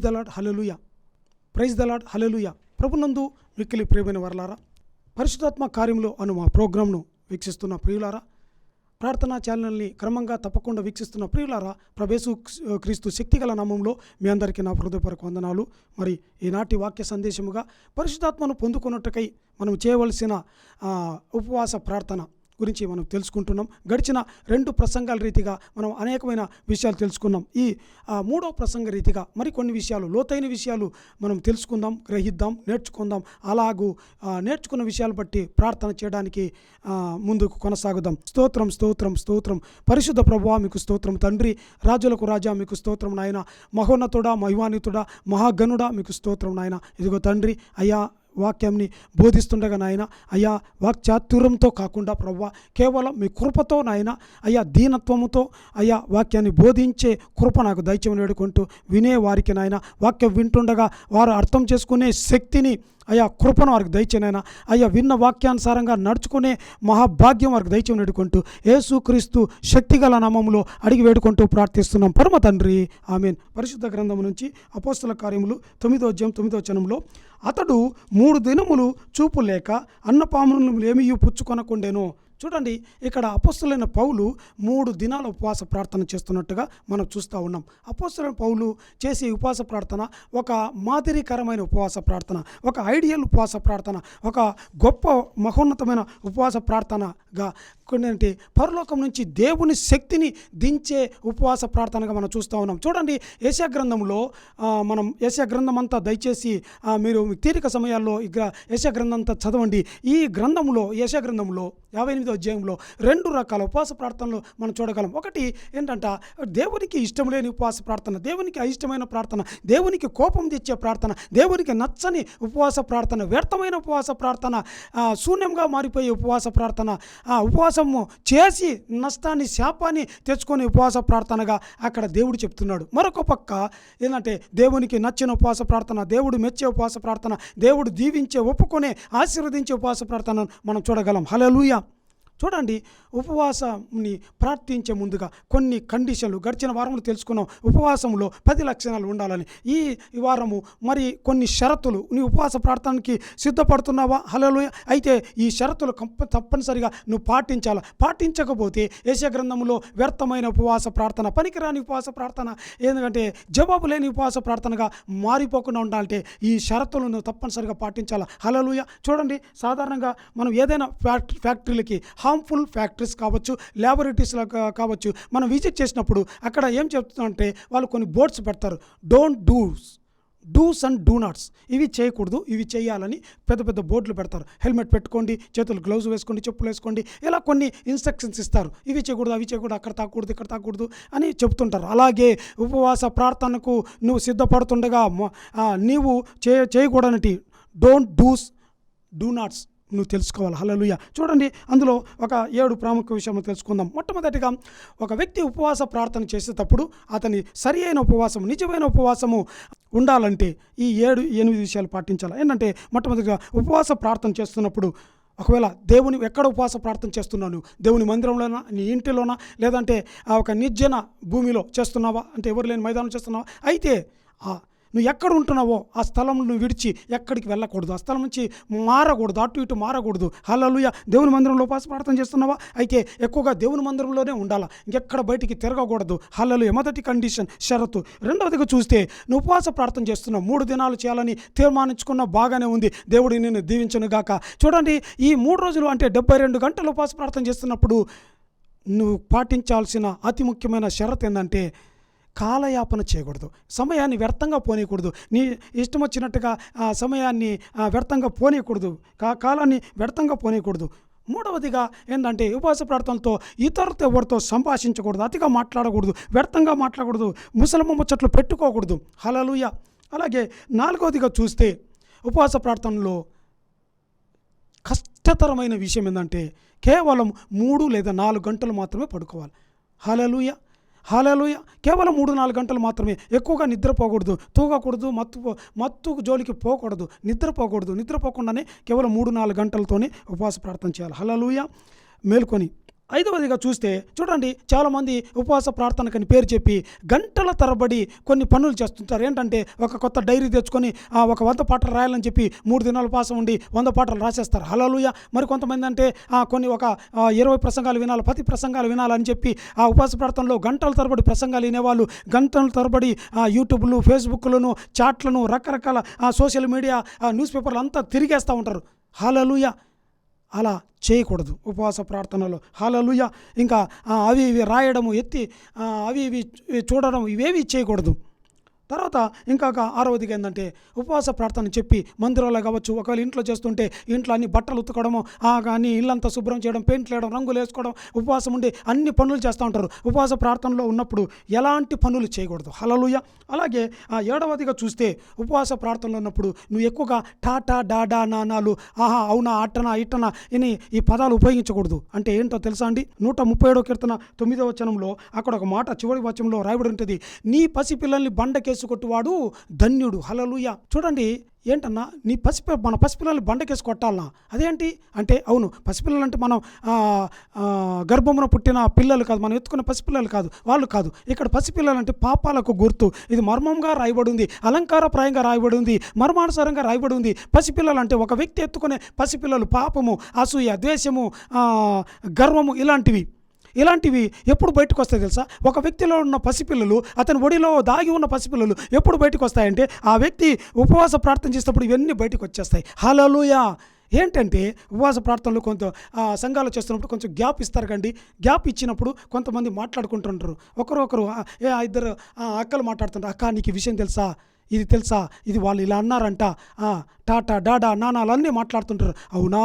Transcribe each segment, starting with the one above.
The Lord, హల్లెలూయా. Praise the Lord, హల్లెలూయా. ప్రభునందు మిక్కిలి ప్రియమైన వారలారా, పరిశుద్ధాత్మ కార్యములో అను మా ప్రోగ్రాంను వీక్షిస్తున్న ప్రియులారా, ప్రార్థనా ఛానల్ని క్రమంగా తప్పకుండా వీక్షిస్తున్న ప్రియులారా, ప్రభు క్రీస్తు శక్తిగల నామంలో మీ అందరికీ నా హృదయపూర్వక వందనాలు. మరి ఈనాటి వాక్య సందేశముగా పరిశుద్ధాత్మను పొందుకున్నట్టుకై మనం చేయవలసిన ఉపవాస ప్రార్థన గురించి మనం తెలుసుకుంటున్నాం. గడిచిన 2 ప్రసంగాల రీతిగా మనం అనేకమైన విషయాలు తెలుసుకున్నాం. ఈ 3వ ప్రసంగ రీతిగా మరికొన్ని విషయాలు, లోతైన విషయాలు మనం తెలుసుకుందాం, గ్రహిద్దాం, నేర్చుకుందాం. అలాగూ నేర్చుకున్న విషయాలు బట్టి ప్రార్థన చేయడానికి ముందుకు కొనసాగుదాం. స్తోత్రం, స్తోత్రం, స్తోత్రం. పరిశుద్ధ ప్రభువా మీకు స్తోత్రం. తండ్రి, రాజులకు రాజా మీకు స్తోత్రం నాయన. మహోన్నతుడా, మహిమాన్వితుడా, మహాగణుడా మీకు స్తోత్రం నాయన. ఇదిగో తండ్రి, అయ్యా వాక్యంని బోధిస్తుండగా నాయన, అయ్యా వాక్చాతుర్యంతో కాకుండా ప్రభువా కేవలం మీ కృపతో నాయన, అయ్యా దీనత్వముతో అయ్యా వాక్యాన్ని బోధించే కృప నాకు దయచేయమని వేడుకుంటూ, వినే వారికి నాయన వాక్యం వింటుండగా వారు అర్థం చేసుకునే శక్తిని, అయ్యా కృపను వారికి దయచేయనైనా, అయ్యా విన్న వాక్యానుసారంగా నడుచుకునే మహాభాగ్యం వారికి దయచేయమని వేడుకుంటూ, యేసుక్రీస్తు శక్తిగల నామములో అడిగి వేడుకుంటూ ప్రార్థిస్తున్నాం పరమ తండ్రి, ఆమేన్. పరిశుద్ధ గ్రంథం నుంచి అపోస్తల కార్యములు 9వ అధ్యాయం 9వ వచనంలో, అతడు 3 దినములు చూపు లేక అన్నపానములు ఏమీ పుచ్చుకొనకుండెను. చూడండి, ఇక్కడ అపోస్తలుడైన పౌలు 3 దినాల ఉపవాస ప్రార్థన చేస్తున్నట్టుగా మనం చూస్తూ ఉన్నాం. అపోస్తలుడైన పౌలు చేసే ఉపవాస ప్రార్థన ఒక మాదిరికరమైన ఉపవాస ప్రార్థన, ఒక ఐడియల్ ఉపవాస ప్రార్థన, ఒక గొప్ప మహోన్నతమైన ఉపవాస ప్రార్థనగా, కొన్ని పరలోకం నుంచి దేవుని శక్తిని దించే ఉపవాస ప్రార్థనగా మనం చూస్తూ ఉన్నాం. చూడండి, యెషయా గ్రంథంలో మనం యెషయా గ్రంథం అంతా దయచేసి మీరు తీరిక సమయాల్లో యెషయా గ్రంథం అంతా చదవండి. ఈ గ్రంథంలో, యెషయా గ్రంథంలో 58వ అధ్యాయంలో 2 రకాల ఉపవాస ప్రార్థనలు మనం చూడగలం. ఒకటి ఏంటంటే దేవునికి ఇష్టం లేని ఉపవాస ప్రార్థన, దేవునికి అయిష్టమైన ప్రార్థన, దేవునికి కోపం తెచ్చే ప్రార్థన, దేవునికి నచ్చని ఉపవాస ప్రార్థన, వ్యర్థమైన ఉపవాస ప్రార్థన, శూన్యంగా మారిపోయే ఉపవాస ప్రార్థన, ఉపవాసము చేసి నష్టాన్ని, శాపాన్ని తెచ్చుకునే ఉపవాస ప్రార్థనగా అక్కడ దేవుడు చెప్తున్నాడు. మరొక పక్క ఏంటంటే దేవునికి నచ్చిన ఉపవాస ప్రార్థన, దేవుడు మెచ్చే ఉపవాస ప్రార్థన, దేవుడు దీవించే, ఒప్పుకొనే, ఆశీర్వదించే ఉపవాస ప్రార్థన మనం చూడగలం. హల్లెలూయా. చూడండి, ఉపవాసాన్ని ప్రార్థించే ముందుగా కొన్ని కండిషన్లు గడిచిన వారంలో తెలుసుకున్నాం. ఉపవాసంలో 10 లక్షణాలు ఉండాలని. ఈ వారము మరి కొన్ని షరతులు, నీ ఉపవాస ప్రార్థనకి సిద్ధపడుతున్నావా? హల్లెలూయా. అయితే ఈ షరతులు తప్పనిసరిగా నువ్వు పాటించాలా. పాటించకపోతే యెషయా గ్రంథంలో వ్యర్థమైన ఉపవాస ప్రార్థన, పనికిరాని ఉపవాస ప్రార్థన, ఎందుకంటే జవాబు లేని ఉపవాస ప్రార్థనగా మారిపోకుండా ఉండాలంటే ఈ షరతులను తప్పనిసరిగా పాటించాలా. హల్లెలూయా. చూడండి, సాధారణంగా మనం ఏదైనా ఫ్యాక్టరీలకి, హార్మ్ఫుల్ ఫ్యాక్టరీస్ కావచ్చు, ల్యాబొరేటరీస్లో కావచ్చు, మనం విజిట్ చేసినప్పుడు అక్కడ ఏం చెప్తుందంటే వాళ్ళు కొన్ని బోర్డ్స్ పెడతారు. Don't dos and do nots. ఇవి చేయకూడదు, ఇవి చేయాలని పెద్ద పెద్ద బోర్డులు పెడతారు. హెల్మెట్ పెట్టుకోండి, చేతులు గ్లౌజ్ వేసుకోండి, చెప్పులు వేసుకోండి, ఇలా కొన్ని ఇన్స్ట్రక్షన్స్ ఇస్తారు. ఇవి చేయకూడదు, అవి చేయకూడదు, అక్కడ తాకూడదు, ఇక్కడ తాకూడదు అని చెప్తుంటారు. అలాగే ఉపవాస ప్రార్థనకు నువ్వు సిద్ధపడుతుండగా నీవు చేయకూడనటి డూ నాట్స్ నువ్వు తెలుసుకోవాలి. హల్లెలూయా. చూడండి, అందులో ఒక 7 ప్రాముఖ్య విషయాలు తెలుసుకుందాం. మొట్టమొదటిగా, ఒక వ్యక్తి ఉపవాస ప్రార్థన చేసేటప్పుడు అతని సరి అయిన ఉపవాసము, నిజమైన ఉపవాసము ఉండాలంటే ఈ 7-8 విషయాలు పాటించాలి. ఏంటంటే, మొట్టమొదటిగా ఉపవాస ప్రార్థన చేస్తున్నప్పుడు, ఒకవేళ దేవుని ఎక్కడ ఉపవాస ప్రార్థన చేస్తున్నావు, దేవుని మందిరంలోనా, నీ ఇంటిలోనా, లేదంటే ఒక నిర్జన భూమిలో చేస్తున్నావా, అంటే ఎవరు లేని మైదానం చేస్తున్నావా, అయితే నువ్వు ఎక్కడ ఉంటున్నావో ఆ స్థలం నువ్వు విడిచి ఎక్కడికి వెళ్ళకూడదు, ఆ స్థలం నుంచి మారకూడదు, అటు ఇటు మారకూడదు. హల్లెలూయా. దేవుని మందిరంలో ఉపవాస ప్రార్థన చేస్తున్నావా, అయితే ఎక్కువగా దేవుని మందిరంలోనే ఉండాలా, ఇంకెక్కడ బయటికి తిరగకూడదు. హల్లెలూయా. మొదటి కండిషన్, షరతు. రెండవదిగా చూస్తే, నువ్వు ఉపవాస ప్రార్థన చేస్తున్నావు, 3 దినాలు చేయాలని తీర్మానించుకున్న బాగానే ఉంది, దేవుడు నిన్ను దీవించును గాక. చూడండి, ఈ 3 రోజులు అంటే 72 గంటలు ఉపవాస ప్రార్థన చేస్తున్నప్పుడు నువ్వు పాటించాల్సిన అతి ముఖ్యమైన షరతు ఏంటంటే, కాలయాపన చేయకూడదు, సమయాన్ని వ్యర్థంగా పోనీయకూడదు, నీ ఇష్టం వచ్చినట్టుగా సమయాన్ని వ్యర్థంగా పోనీయకూడదు, కాలాన్ని వ్యర్థంగా పోనీయకూడదు. మూడవదిగా ఏంటంటే, ఉపవాస ప్రార్థనతో ఇతరులతో ఎవరితో సంభాషించకూడదు, అతిగా మాట్లాడకూడదు, వ్యర్థంగా మాట్లాడకూడదు, ముసలమ్మ ముచ్చట్లు పెట్టుకోకూడదు. హల్లెలూయా. అలాగే 4వదిగా చూస్తే, ఉపవాస ప్రార్థనలో కష్టతరమైన విషయం ఏంటంటే, కేవలం 3 లేదా 4 గంటలు మాత్రమే పడుకోవాలి. హల్లెలూయా. హల్లెలూయా. కేవలం 3-4 గంటలు మాత్రమే. ఎక్కువగా నిద్రపోకూడదు, తూగకూడదు, మత్తు జోలికి పోకూడదు, నిద్రపోకూడదు. నిద్రపోకుండానే కేవలం 3-4 గంటలతోనే ఉపవాస ప్రార్థన చేయాలి. హల్లెలూయా. మేల్కొని ఐదవదిగా చూస్తే చూడండి, చాలామంది ఉపవాస ప్రార్థనకని పేరు చెప్పి గంటల తరబడి కొన్ని పనులు చేస్తుంటారు. ఏంటంటే ఒక కొత్త డైరీ తెచ్చుకొని ఒక 100 పాటలు రాయాలని చెప్పి 3 దినాలు ఉపవాసం ఉండి 100 పాటలు రాసేస్తారు. హల్లెలూయా. మరి కొంతమంది అంటే కొన్ని ఒక 20 ప్రసంగాలు వినాలి, 10 ప్రసంగాలు వినాలని చెప్పి ఆ ఉపవాస ప్రార్థనలో గంటల తరబడి ప్రసంగాలు వినేవాళ్ళు గంటల తరబడి యూట్యూబ్లు, ఫేస్బుక్లను, చాట్లను, రకరకాల సోషల్ మీడియా, న్యూస్ పేపర్లు అంతా తిరిగేస్తూ ఉంటారు. హల్లెలూయా. అలా చేయకూడదు ఉపవాస ప్రార్థనలో. హల్లెలూయా. ఇంకా అవి ఇవి రాయడము, అవి ఇవి చూడడం, ఇవేవి చేయకూడదు. తర్వాత ఇంకొక 6వదిగా ఏంటంటే ఉపవాస ప్రార్థన చెప్పి మందిరంలో కావచ్చు, ఒకవేళ ఇంట్లో చేస్తుంటే ఇంట్లో అన్ని బట్టలు ఉతకడము, కానీ ఇల్లంతా శుభ్రం చేయడం, పెయింట్లు వేయడం, రంగులు వేసుకోవడం, ఉపవాసం ఉండి అన్ని పనులు చేస్తూ ఉంటారు. ఉపవాస ప్రార్థనలో ఉన్నప్పుడు ఎలాంటి పనులు చేయకూడదు. హల్లెలూయా. అలాగే 7వదిగా చూస్తే ఉపవాస ప్రార్థనలో ఉన్నప్పుడు నువ్వు ఎక్కువగా టాటా, డాడా, నానాలు, ఆహా, అవునా, అట్టనా, ఇట్టనా అని ఈ పదాలు ఉపయోగించకూడదు. అంటే ఏంటో తెలుసా అండి? 137వ కీర్తన 9వ వచనంలో అక్కడ ఒక మాట చివరి వచనంలో రాయబడి ఉంటుంది, నీ పసిపిల్లల్ని బండకేసి కొట్టువాడు ధన్యుడు. హల్లెలూయా. చూడండి, ఏంటన్నా మన పసిపిల్లల్ని బండకేసి కొట్టాలన్నా? అదేంటి అంటే, అవును, పసిపిల్లలు అంటే మనం గర్భమున పుట్టిన పిల్లలు కాదు, మనం ఎత్తుకున్న పసిపిల్లలు కాదు, వాళ్ళు కాదు. ఇక్కడ పసిపిల్లలు అంటే పాపాలకు గుర్తు. ఇది మర్మంగా రాయబడి ఉంది, అలంకారప్రాయంగా రాయబడి ఉంది, మర్మానుసారంగా రాయబడి ఉంది. పసిపిల్లలు అంటే ఒక వ్యక్తి ఎత్తుకునే పసిపిల్లలు పాపము, అసూయ, ద్వేషము, గర్వము ఇలాంటివి ఎప్పుడు బయటకు వస్తాయి తెలుసా? ఒక వ్యక్తిలో ఉన్న పసిపిల్లలు, అతని ఒడిలో దాగి ఉన్న పసిపిల్లలు ఎప్పుడు బయటకు వస్తాయంటే ఆ వ్యక్తి ఉపవాస ప్రార్థన చేసేటప్పుడు ఇవన్నీ బయటకు వచ్చేస్తాయి. హల్లెలూయా. ఏంటంటే ఉపవాస ప్రార్థనలు కొంత సంఘాలు చేస్తున్నప్పుడు కొంచెం గ్యాప్ ఇస్తారు కండి. గ్యాప్ ఇచ్చినప్పుడు కొంతమంది మాట్లాడుకుంటుంటారు, ఒకరు ఇద్దరు అక్కలు మాట్లాడుతుంటారు, అక్క నీకు ఈ విషయం తెలుసా, ఇది తెలుసా, ఇది వాళ్ళు ఇలా అన్నారంట, టాటా, డాడా, నానాలన్నీ మాట్లాడుతుంటారు. అవునా,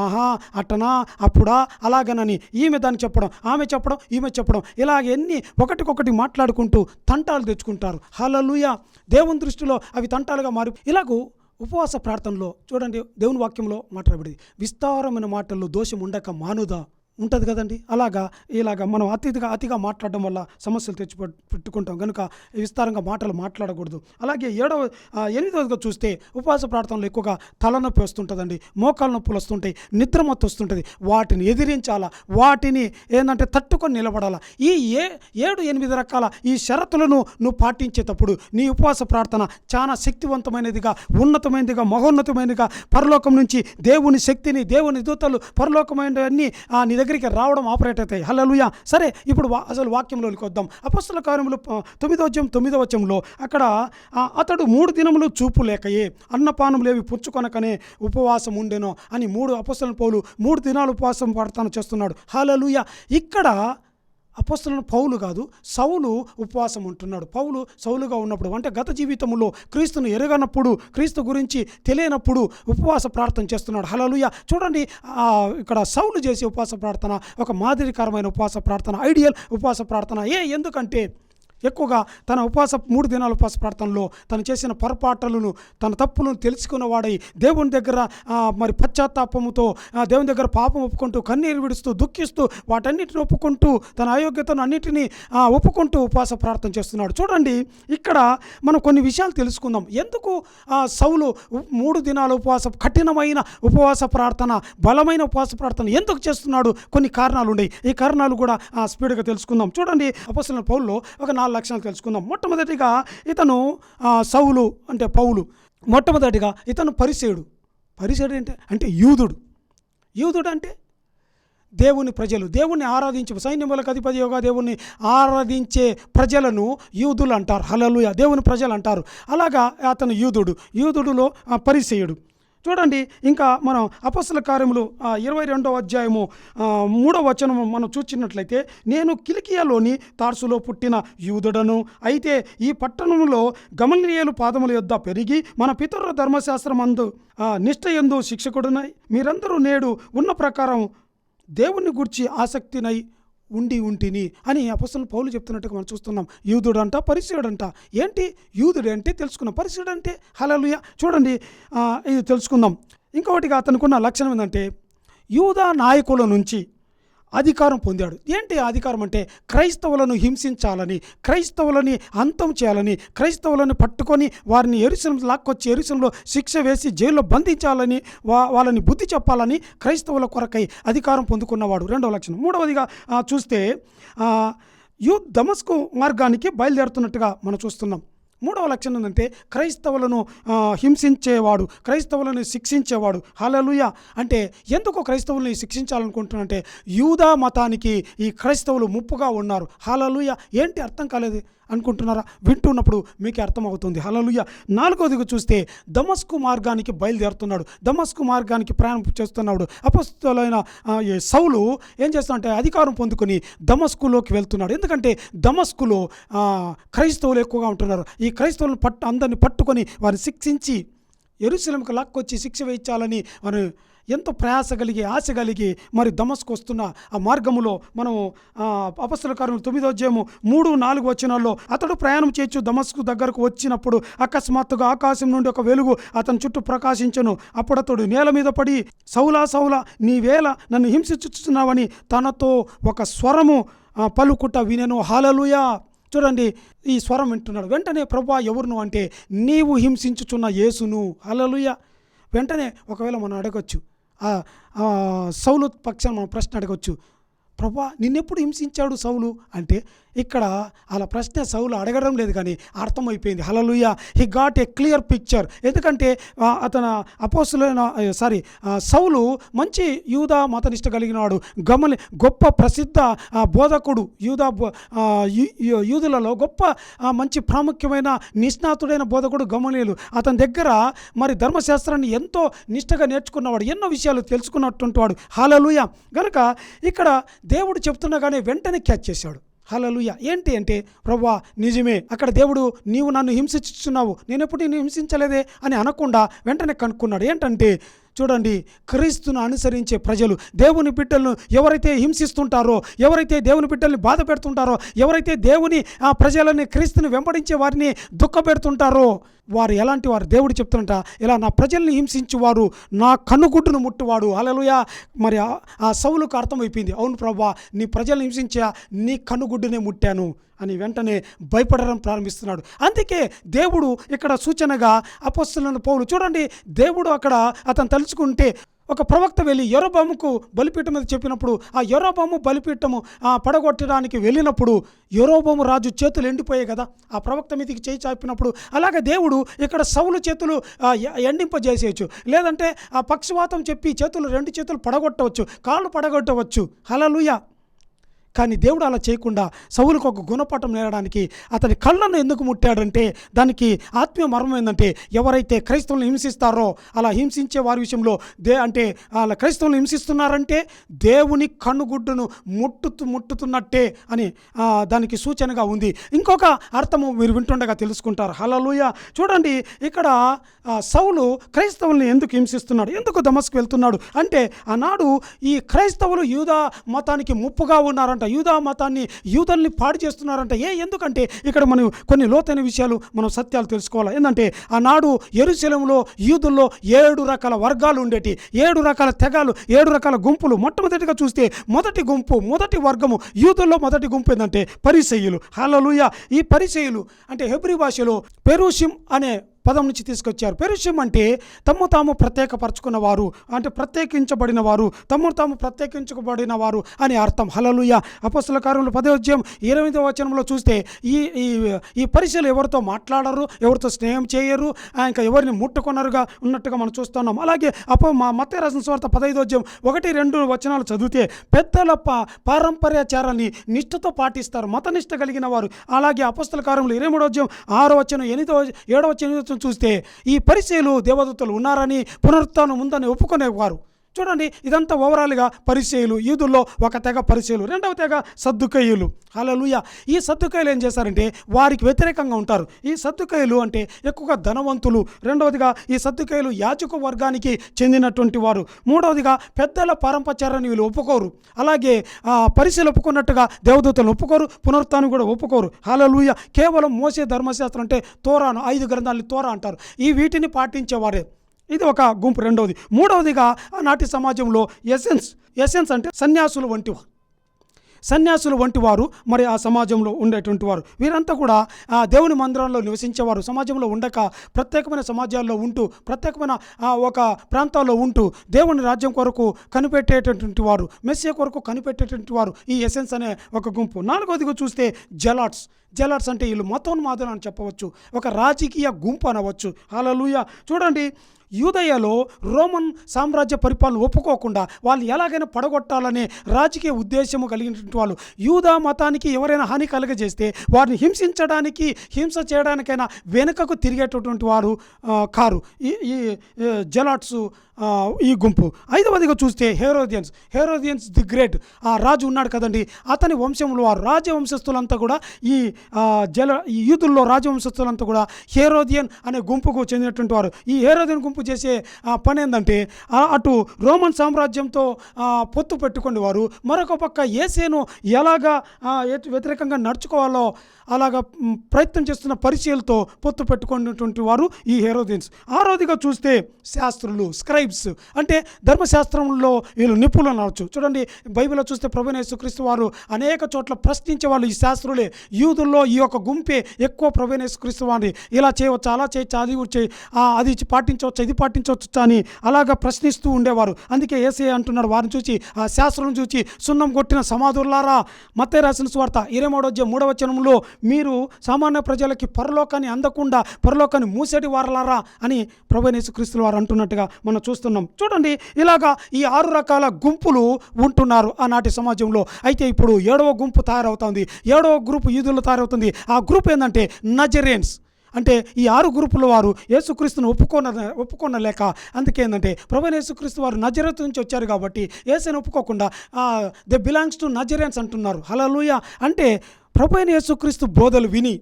ఆహా, అట్టనా, అప్పుడా, అలాగనని ఈమె దాన్ని చెప్పడం, ఆమె చెప్పడం, ఈమె చెప్పడం, ఇలాగన్నీ ఒకటికొకటి మాట్లాడుకుంటూ తంటాలు తెచ్చుకుంటారు. హల్లెలూయా. దేవుని దృష్టిలో అవి తంటాలుగా ఇలాగూ ఉపవాస ప్రార్థనలో చూడండి, దేవుని వాక్యంలో మాట్లాడబడింది, విస్తారమైన మాటల్లో దోషం ఉండక మానుదా ఉంటుంది కదండి. ఇలాగా మనం అతిగా మాట్లాడడం వల్ల సమస్యలు పెట్టుకుంటాం కనుక విస్తారంగా మాటలు మాట్లాడకూడదు. అలాగే 8వదిగా చూస్తే ఉపవాస ప్రార్థనలో ఎక్కువగా తలనొప్పి వస్తుంటుందండి, మోకాలు నొప్పులు వస్తుంటాయి, నిద్రమత్తు వస్తుంటుంది. వాటిని ఎదిరించాలా, వాటిని ఏంటంటే తట్టుకొని నిలబడాలా. ఈ 7-8 రకాల ఈ షరతులను నువ్వు పాటించేటప్పుడు నీ ఉపవాస ప్రార్థన చాలా శక్తివంతమైనదిగా, ఉన్నతమైనదిగా, మహోన్నతమైనదిగా, పరలోకం నుంచి దేవుని శక్తిని, దేవుని దూతలు పరలోకమైనవన్నీ నీ దగ్గరికి రావడం ఆపరేట్ అవుతాయి. హల్లెలూయా. సరే, ఇప్పుడు అసలు వాక్యంలోకి వద్దాం. అపొస్తలుల కార్యములు 9వ వచనంలో అక్కడ అతడు 3 దినములు చూపు లేకయే అన్నపానములేవి పుచ్చుకొనకనే ఉపవాసం ఉండెను అని అపొస్తలుల పౌలు 3 దినాలు ఉపవాసం ప్రార్థన చేస్తున్నాడు. హల్లెలూయా. ఇక్కడ అపొస్తలుల పౌలు కాదు, సౌలు ఉపవాసం ఉంటున్నాడు. పౌలు సౌలుగా ఉన్నప్పుడు అంటే గత జీవితంలో క్రీస్తును ఎరగనప్పుడు, క్రీస్తు గురించి తెలియనప్పుడు ఉపవాస ప్రార్థన చేస్తున్నాడు. హల్లెలూయా. చూడండి, ఇక్కడ సౌలు చేసే ఉపవాస ప్రార్థన ఒక మాదిరికరమైన ఉపవాస ప్రార్థన, ఐడియల్ ఉపవాస ప్రార్థన. ఎందుకంటే ఎక్కువగా తన 3 దినాల ఉపవాస ప్రార్థనలో తను చేసిన పొరపాట్లను, తన తప్పులను తెలుసుకున్నవాడై దేవుని దగ్గర మరి పశ్చాత్తాపముతో దేవుని దగ్గర పాపం ఒప్పుకుంటూ, కన్నీరు విడుస్తూ, దుఃఖిస్తూ, వాటన్నిటిని ఒప్పుకుంటూ, తన అయోగ్యతను అన్నిటినీ ఒప్పుకుంటూ ఉపవాస ప్రార్థన చేస్తున్నాడు. చూడండి, ఇక్కడ మనం కొన్ని విషయాలు తెలుసుకుందాం. ఎందుకు సౌలు 3 దినాల కఠినమైన ఉపవాస ప్రార్థన, బలమైన ఉపవాస ప్రార్థన ఎందుకు చేస్తున్నాడు? కొన్ని కారణాలు ఉన్నాయి. ఈ కారణాలు కూడా స్పీడ్గా తెలుసుకుందాం. చూడండి, అపొస్తలుల పౌలులో ఒక 4 లక్షణాలు తెలుసుకుందాం. మొట్టమొదటిగా ఇతను సౌలు అంటే పౌలు, మొట్టమొదటిగా ఇతను పరిసేయుడు అంటే యూదుడు అంటే దేవుని ప్రజలు, దేవుణ్ణి ఆరాధించే, సైన్యములకు అధిపతిగా దేవుణ్ణి ఆరాధించే ప్రజలను యూదులు అంటారు. హల్లెలూయా. దేవుని ప్రజలు అంటారు. అలాగా అతను యూదుడులో పరిసేయుడు. చూడండి, ఇంకా మనం అపొస్తలుల కార్యములు 22వ అధ్యాయము 3వ వచనము మనం చూచినట్లయితే, నేను కిలికియాలోని తార్సులో పుట్టిన యూదుడను, అయితే ఈ పట్టణంలో గమలీయేలు పాదముల యొద్ద పెరిగి మన పితరుల ధర్మశాస్త్రమందు నిష్ఠయందు శిక్షకుడునై మీరందరూ నేడు ఉన్న ప్రకారం దేవుని గూర్చి ఆసక్తినై ఉంటిని అని అపొస్తలుల పౌలు చెప్తున్నట్టుగా మనం చూస్తున్నాం. యూదుడంట, పరిసేయుడంట. ఏంటి యూదుడు అంటే తెలుసుకున్నాం, పరిసేయుడు అంటే హల్లెలూయా. చూడండి, ఇది తెలుసుకుందాం. ఇంకొకటిగా అతనుకున్న లక్షణం ఏంటంటే యూదా నాయకుల నుంచి అధికారం పొందాడు. ఏంటి అధికారం అంటే క్రైస్తవులను హింసించాలని, క్రైస్తవులని అంతం చేయాలని, క్రైస్తవులను పట్టుకొని వారిని యెరూషలేము లాక్కొచ్చి యెరూషలేములో శిక్ష వేసి జైల్లో బంధించాలని, వాళ్ళని బుద్ధి చెప్పాలని క్రైస్తవుల కొరకై అధికారం పొందుకున్నవాడు. రెండవ లక్షణం. మూడవదిగా చూస్తే దమస్కు మార్గానికి బయలుదేరుతున్నట్టుగా మనం చూస్తున్నాం. మూడవ లక్షణం ఏంటంటే క్రైస్తవులను హింసించేవాడు, క్రైస్తవులను శిక్షించేవాడు. హల్లెలూయా. అంటే ఎందుకు క్రైస్తవుల్ని శిక్షించాలనుకుంటున్నారంటే యూదా మతానికి ఈ క్రైస్తవులు ముప్పుగా ఉన్నారు. హల్లెలూయా. ఏంటి అర్థం కాలేదు అనుకుంటున్నారా? వింటున్నప్పుడు మీకే అర్థమవుతుంది. హల్లెలూయా. నాలుగవదిగా చూస్తే దమస్కు మార్గానికి బయలుదేరుతున్నాడు, దమస్కు మార్గానికి ప్రయాణం చేస్తున్నాడు. అపొస్తలుడైన సౌలు ఏం చేస్తున్నాడంటే అధికారం పొందుకొని దమస్కులోకి వెళ్తున్నాడు. ఎందుకంటే దమస్కులో క్రైస్తవులు ఎక్కువగా ఉంటున్నారు. ఈ క్రైస్తవులను అందరిని పట్టుకొని వారిని శిక్షించి యెరూషలేముకు లాక్కొచ్చి శిక్ష వేయించాలని వారు ఎంతో ప్రయాస కలిగి ఆశ కలిగి మరి దమస్కు వస్తున్న ఆ మార్గములో మనం అపొస్తలుల కార్యములు 9వ అధ్యాయము 3-4 వచనాల్లో అతడు ప్రయాణం చేయొచ్చు దమస్కు దగ్గరకు వచ్చినప్పుడు అకస్మాత్తుగా ఆకాశం నుండి ఒక వెలుగు అతని చుట్టూ ప్రకాశించెను. అప్పుడు అతడు నేల మీద పడి సౌలా సౌలా నీవేళ నన్ను హింసించుచున్నావని తనతో ఒక స్వరము పలుకుట వినెను. హల్లెలూయా. చూడండి, ఈ స్వరం వింటున్నాడు. వెంటనే ప్రభువా ఎవరును అంటే నీవు హింసించుచున్న యేసును. హల్లెలూయా. వెంటనే ఒకవేళ మనం అడగొచ్చు, సౌలు పక్షాన మనం ప్రశ్న అడగొచ్చు, ప్రభువా నిన్నెప్పుడు హింసించాడు సౌలు అంటే ఇక్కడ అలా ప్రశ్న సౌలు అడగడం లేదు కానీ అర్థమైపోయింది. హల్లెలూయా. He got a clear picture. ఎందుకంటే అతను అపోస్తలుడైన సౌలు మంచి యూదా మతనిష్ట కలిగినవాడు, గొప్ప ప్రసిద్ధ బోధకుడు, యూదులలో గొప్ప మంచి ప్రాముఖ్యమైన నిష్ణాతుడైన బోధకుడు గమలీయేలు. అతని దగ్గర మరి ధర్మశాస్త్రాన్ని ఎంతో నిష్టగా నేర్చుకున్నవాడు, ఎన్నో విషయాలు తెలుసుకున్నటువంటి వాడు. హల్లెలూయా. కనుక ఇక్కడ దేవుడు చెప్తున్నా కానీ వెంటనే క్యాచ్ చేశాడు. హల్లెలూయా. ఏంటి అంటే ప్రభువా నిజమే, అక్కడ దేవుడు నీవు నన్ను హింసించుచున్నావు, నేను ఎప్పుడు నిన్ను హింసించలేదే అని అనకుండా వెంటనే కనుక్కున్నాడు. ఏంటంటే చూడండి, క్రీస్తును అనుసరించే ప్రజలు దేవుని బిడ్డలను ఎవరైతే హింసిస్తుంటారో, ఎవరైతే దేవుని బిడ్డల్ని బాధ పెడుతుంటారో, ఎవరైతే దేవుని ప్రజలని క్రీస్తుని వెంబడించే వారిని దుఃఖపెడుతుంటారో వారు ఎలాంటి వారు? దేవుడు చెప్తుంట, ఇలా నా ప్రజల్ని హింసించువారు నా కన్నుగుడ్డును ముట్టువాడు. హల్లెలూయా. మరి ఆ సౌలుకు అర్థమైపోయింది, అవును ప్రభువా నీ ప్రజల్ని హింసించా నీ కన్నుగుడ్డునే ముట్టాను అని వెంటనే భయపడడం ప్రారంభిస్తున్నాడు. అందుకే దేవుడు ఇక్కడ సూచనగా అపొస్తలుడైన పౌలు చూడండి, దేవుడు అక్కడ అతను తలుచుకుంటే ఒక ప్రవక్త వెళ్ళి యరొబాముకు బలిపీఠం మీద చెప్పినప్పుడు ఆ యరొబాము బలిపీఠము పడగొట్టడానికి వెళ్ళినప్పుడు యరొబాము రాజు చేతులు ఎండిపోయాయి కదా, ఆ ప్రవక్త మీదకి చేయి చాపినప్పుడు అలాగే దేవుడు ఇక్కడ సౌలు చేతులు ఎండింపజేసేయచ్చు, లేదంటే ఆ పక్షవాతం చెప్పి రెండు చేతులు పడగొట్టవచ్చు, కాళ్ళు పడగొట్టవచ్చు. హల్లెలూయా. కానీ దేవుడు అలా చేయకుండా సౌలుకు ఒక గుణపాఠం నేర్పడానికి అతని కళ్ళను ఎందుకు ముట్టాడంటే దానికి ఆత్మీయ మర్మం ఏంటంటే ఎవరైతే క్రైస్తవులను హింసిస్తారో అలా హింసించే వారి విషయంలో అంటే అలా క్రైస్తవులను హింసిస్తున్నారంటే దేవుని కన్నుగుడ్డును ముట్టుతున్నట్టే అని దానికి సూచనగా ఉంది. ఇంకొక అర్థము మీరు వింటుండగా తెలుసుకుంటారు. హల్లెలూయా. చూడండి, ఇక్కడ సౌలు క్రైస్తవుల్ని ఎందుకు హింసిస్తున్నాడు, ఎందుకు దమస్కు వెళ్తున్నాడు అంటే ఆనాడు ఈ క్రైస్తవులు యూదా మతానికి ముప్పుగా ఉన్నారంట, యూదా మతాన్ని యూదుల్ని పాడు చేస్తున్నారంట. ఎందుకంటే ఇక్కడ మనం కొన్ని లోతైన విషయాలు మనం సత్యాలు తెలుసుకోవాలి. ఏంటంటే ఆనాడు యెరూషలేములో యూదుల్లో 7 రకాల వర్గాలు ఉండేటి, 7 రకాల తెగలు, 7 రకాల గుంపులు. మొట్టమొదటిగా చూస్తే మొదటి వర్గము యూదుల్లో మొదటి గుంపు ఏంటంటే పరిసయ్యులు. హల్లెలూయా. ఈ పరిసయ్యులు అంటే హెబ్రీ భాషలో పెరుషిం అనే పదం నుంచి తీసుకొచ్చారు. పెరుషిం అంటే తాము ప్రత్యేకపరచుకున్న వారు, అంటే ప్రత్యేకించబడిన వారు, తాము ప్రత్యేకించబడిన వారు అని అర్థం. హల్లెలూయా. అపొస్తలుల కార్యములు 10వ అధ్యాయం 28వ వచనంలో చూస్తే ఈ పరిచయలు ఎవరితో మాట్లాడరు, ఎవరితో స్నేహం చేయరు, ఇంకా ఎవరిని ముట్టుకొనరుగా ఉన్నట్టుగా మనం చూస్తున్నాం. అలాగే మత్తయి రాసిన సువార్త 15వ అధ్యాయం 1-2 వచనాలు చదివితే పెద్దల పారంపర్యాచారాన్ని నిష్ఠతో పాటిస్తారు, మతనిష్ట కలిగిన వారు. అలాగే అపొస్తలుల కార్యములు 23వ అధ్యాయం 6వ వచనం 7వ వచనం చూస్తే ఈ పరిచయులు దేవదూతలు ఉన్నారని పునరుత్థానం ఉందని ఒప్పుకునేవారు. చూడండి, ఇదంతా ఓవరాల్గా పరిచయులు, యూదుల్లో ఒక తెగ పరిచయులు, రెండవ తెగ సద్దుకయ్యులు. హల్లెలూయా. ఈ సద్దుకయ్యులు ఏం చేశారంటే వారికి వ్యతిరేకంగా ఉంటారు. ఈ సద్దుకయ్యులు అంటే ఎక్కువగా ధనవంతులు. రెండవదిగా ఈ సద్దుకయ్యులు యాజక వర్గానికి చెందినటువంటి వారు. మూడవదిగా పెద్దల పారంపర్యాన్ని వీళ్ళు ఒప్పుకోరు. అలాగే పరిచయులు ఒప్పుకున్నట్టుగా దేవదూతలు ఒప్పుకోరు, పునరుత్థానం కూడా ఒప్పుకోరు. హల్లెలూయా. కేవలం మోసే ధర్మశాస్త్రం అంటే తోరాను, 5 గ్రంథాలని తోరా అంటారు, ఈ వీటిని పాటించేవారే. ఇది ఒక గుంపు. రెండవది. మూడవదిగా నాటి సమాజంలో ఎసెన్స్ అంటే సన్యాసులు వంటివారు. సన్యాసులు వంటి వారు మరి ఆ సమాజంలో ఉండేటువంటి వారు. వీరంతా కూడా దేవుని మందిరంలో నివసించేవారు. సమాజంలో ఉండక ప్రత్యేకమైన సమాజాల్లో ఉంటూ, ప్రత్యేకమైన ఒక ప్రాంతాల్లో ఉంటూ దేవుని రాజ్యం కొరకు కనిపెట్టేటటువంటి వారు, మెస్సియా కొరకు కనిపెట్టేటువంటి వారు ఈ ఎసెన్స్ అనే ఒక గుంపు. నాలుగవదిగా చూస్తే జెలాట్స్ అంటే వీళ్ళు మతోన్మాదులు అని చెప్పవచ్చు, ఒక రాజకీయ గుంపు అనవచ్చు. హల్లెలూయా. చూడండి, యూదయలో రోమన్ సామ్రాజ్య పరిపాలన ఒప్పుకోకుండా వాళ్ళు ఎలాగైనా పడగొట్టాలనే రాజకీయ ఉద్దేశము కలిగినటువంటి వాళ్ళు. యూదా మతానికి ఎవరైనా హాని కలుగజేస్తే వారిని హింస చేయడానికైనా వెనుకకు తిరిగేటటువంటి వారు కారు ఈ జెలాట్స్ ఈ గుంపు. ఐదవదిగా చూస్తే హెరోదియన్స్ ది గ్రేట్, ఆ రాజు ఉన్నాడు కదండి, అతని వంశంలో వారు రాజవంశస్థులంతా కూడా ఈ యూదుల్లో రాజవంశస్థులంతా కూడా హెరోదియన్ అనే గుంపుకు చెందినటువంటి వారు. ఈ హెరోదియన్ గుంపు చేసే పని ఏంటంటే అటు రోమన్ సామ్రాజ్యంతో పొత్తు పెట్టుకునే వారు, మరొక పక్క యేసేను ఎలాగా వ్యతిరేకంగా నడుచుకోవాలో అలాగా ప్రయత్నం చేస్తున్న పరిచయాలతో పొత్తు పెట్టుకున్నటువంటి వారు ఈ హెరోదియన్స్. ఆరోదిగా చూస్తే శాస్త్రులు, స్క్రైబ్స్ అంటే ధర్మశాస్త్రంలో వీళ్ళు నిపుణులు అనవచ్చు. చూడండి, బైబిల్లో చూస్తే ప్రభువైన యేసుక్రీస్తు వారు అనేక చోట్ల ప్రశ్నించే వాళ్ళు ఈ శాస్త్రులే. యూదుల్లో ఈ యొక్క గుంపే ఎక్కువ ప్రభువైన యేసుక్రీస్తు వారిని ఇలా చేయవచ్చు, అలా చేయొచ్చు, అది పాటించవచ్చు, ఇది పాటించవచ్చు అని అలాగా ప్రశ్నిస్తూ ఉండేవారు. అందుకే యేసయ్య అంటున్నాడు వారిని చూసి, ఆ శాస్త్రం చూసి, సున్నం కొట్టిన సమాధులారా, మత్తయి రాసిన సువార్త 23:3 మీరు సామాన్య ప్రజలకి పరలోకాన్ని అందకుండా పరలోకాన్ని మూసేటి వారలారా అని ప్రభువైన యేసుక్రీస్తు వారు అంటున్నట్టుగా మనం చూస్తున్నాం. చూడండి, ఇలాగా ఈ 6 రకాల గుంపులు ఉంటున్నారు ఆనాటి సమాజంలో. అయితే ఇప్పుడు 7వ గుంపు తయారవుతుంది, 7వ గ్రూపు యూదుల్లో తయారవుతుంది. ఆ గ్రూప్ ఏంటంటే నజరేన్స్. అంటే ఈ 6 గ్రూపుల వారు యేసుక్రీస్తును ఒప్పుకోనలేక, అందుకే ఏంటంటే ప్రభువైన యేసుక్రీస్తు వారు నజరేతు నుంచి వచ్చారు కాబట్టి యేసుని ఒప్పుకోకుండా దే బిలాంగ్స్ టు నజరేన్స్ అంటున్నారు. హల్లెలూయా. అంటే ప్రభువైన యేసుక్రీస్తు బోధలు విని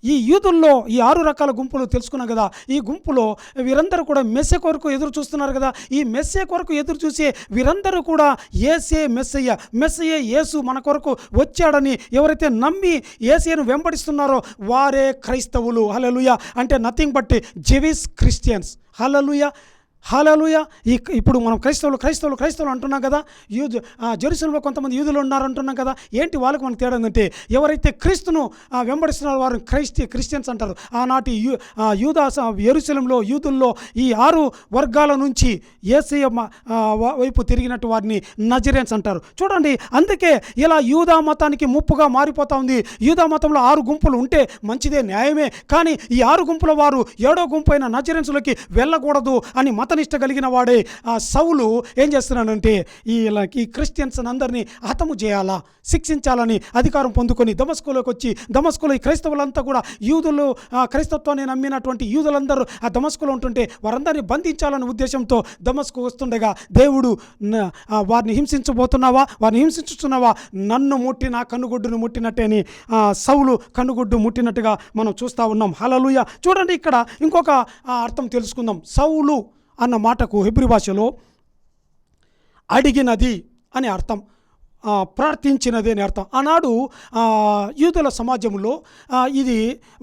ఈ యూదుల్లో ఈ 6 రకాల గుంపులు తెలుసుకున్నాం కదా, ఈ గుంపులో వీరందరూ కూడా మెస్సే కొరకు ఎదురు చూస్తున్నారు కదా. ఈ మెస్సే కొరకు ఎదురు చూసే వీరందరూ కూడా మెస్సయ్య యేసు మన కొరకు వచ్చాడని ఎవరైతే నమ్మి యేసయ్యను వెంబడిస్తున్నారో వారే క్రైస్తవులు. హల్లెలూయా. అంటే నథింగ్ బట్ జెవిష్ క్రిస్టియన్స్. హల్లెలూయా. ఇప్పుడు మనం క్రైస్తవులు అంటున్నాం కదా. జెరూసలేంలో కొంతమంది యూదులు ఉన్నారు అంటున్నాం కదా. ఏంటి వాళ్ళకి మనకు తేడా ఏంటంటే, ఎవరైతే క్రీస్తును వెంబడిస్తున్నారో వారు క్రిస్టియన్స్ అంటారు. ఆనాటి జెరూసలేంలో యూదుల్లో ఈ 6 వర్గాల నుంచి యేసయ్య వైపు తిరిగినట్టు వారిని నజరేన్స్ అంటారు. చూడండి, అందుకే ఇలా యూదా మతానికి ముప్పుగా మారిపోతా ఉంది. యూదా మతంలో 6 గుంపులు ఉంటే మంచిదే, న్యాయమే. కానీ ఈ 6 గుంపుల వారు 7వ గుంపు అయిన నజరేన్స్లోకి వెళ్ళకూడదు అని మతనిష్ట కలిగిన వాడే సౌలు ఏం చేస్తున్నాడంటే ఈ క్రిస్టియన్స్ అందరినీ హతము చేయాలా, శిక్షించాలని అధికారం పొందుకొని దమస్కులోకి వచ్చి, దమస్కులో ఈ క్రైస్తవులంతా కూడా యూదులు క్రైస్తత్వాన్ని నమ్మినటువంటి యూదులందరూ ఆ దమస్కులో ఉంటుంటే వారందరినీ బంధించాలనే ఉద్దేశంతో దమస్కు వస్తుండగా దేవుడు వారిని హింసించుతున్నావా, నన్ను ముట్టి నా కన్నుగుడ్డును ముట్టినట్టే అని సౌలు కన్నుగుడ్డు ముట్టినట్టుగా మనం చూస్తూ ఉన్నాం. హల్లెలూయా. చూడండి, ఇక్కడ ఇంకొక అర్థం తెలుసుకుందాం. సౌలు అన్న మాటకు హెబ్రీ భాషలో అడిగినది అని అర్థం, ప్రార్థించినది అని అర్థం. ఆనాడు యూదుల సమాజంలో ఇది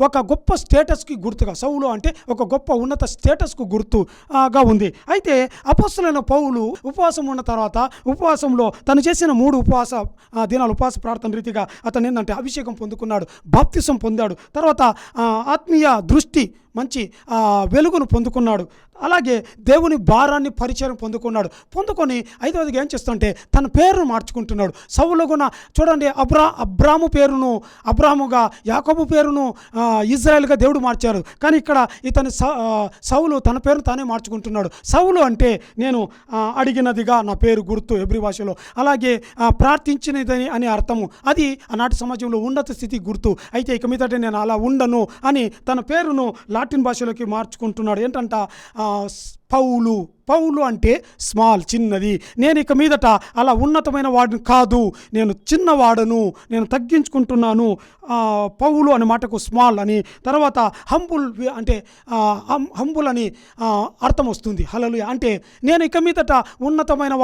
ఒక గొప్ప స్టేటస్కి గుర్తుగా, సౌలు అంటే ఒక గొప్ప ఉన్నత స్టేటస్కు గుర్తుగా ఉంది. అయితే అపోస్తలుడైన పౌలు ఉపవాసం ఉన్న తర్వాత ఉపవాసంలో తను చేసిన 3 దినాలు ఉపవాస ప్రార్థన రీతిగా అతను ఏంటంటే అభిషేకం పొందుకున్నాడు, బాప్తిసం పొందాడు, తర్వాత ఆత్మీయ దృష్టి మంచి వెలుగును పొందుకున్నాడు, అలాగే దేవుని భారాన్ని పరిచయం పొందుకొని 5వదిగా ఏం చేస్తుంటే తన పేరును మార్చుకుంటున్నాడు. సౌలు గుణ చూడండి, అబ్రాము పేరును అబ్రాముగా, యాకోబు పేరును ఇజ్రాయెల్గా దేవుడు మార్చారు. కానీ ఇక్కడ ఇతని సౌలు తన పేరును తానే మార్చుకుంటున్నాడు. సౌలు అంటే నేను అడిగినదిగా నా పేరు గుర్తు హెబ్రీ భాషలో, అలాగే ప్రార్థించినది అని అర్థము. అది ఆనాటి సమాజంలో ఉన్నత స్థితి గుర్తు. అయితే ఇక మీదట నేను అలా ఉండను అని తన పేరును లాటిన్ భాషలోకి మార్చుకుంటున్నాడు. ఏంటంట, పౌలు అంటే స్మాల్, చిన్నది. నేను ఇక మీదట అలా ఉన్నతమైన వాడిని కాదు, నేను చిన్నవాడను, నేను తగ్గించుకుంటున్నాను. పౌలు అనే మాటకు స్మాల్ అని, తర్వాత హంబుల్ అంటే హంబుల్ అని అర్థం వస్తుంది. హల్లెలూయా. అంటే నేను ఇక మీదట ఉన్నతమైన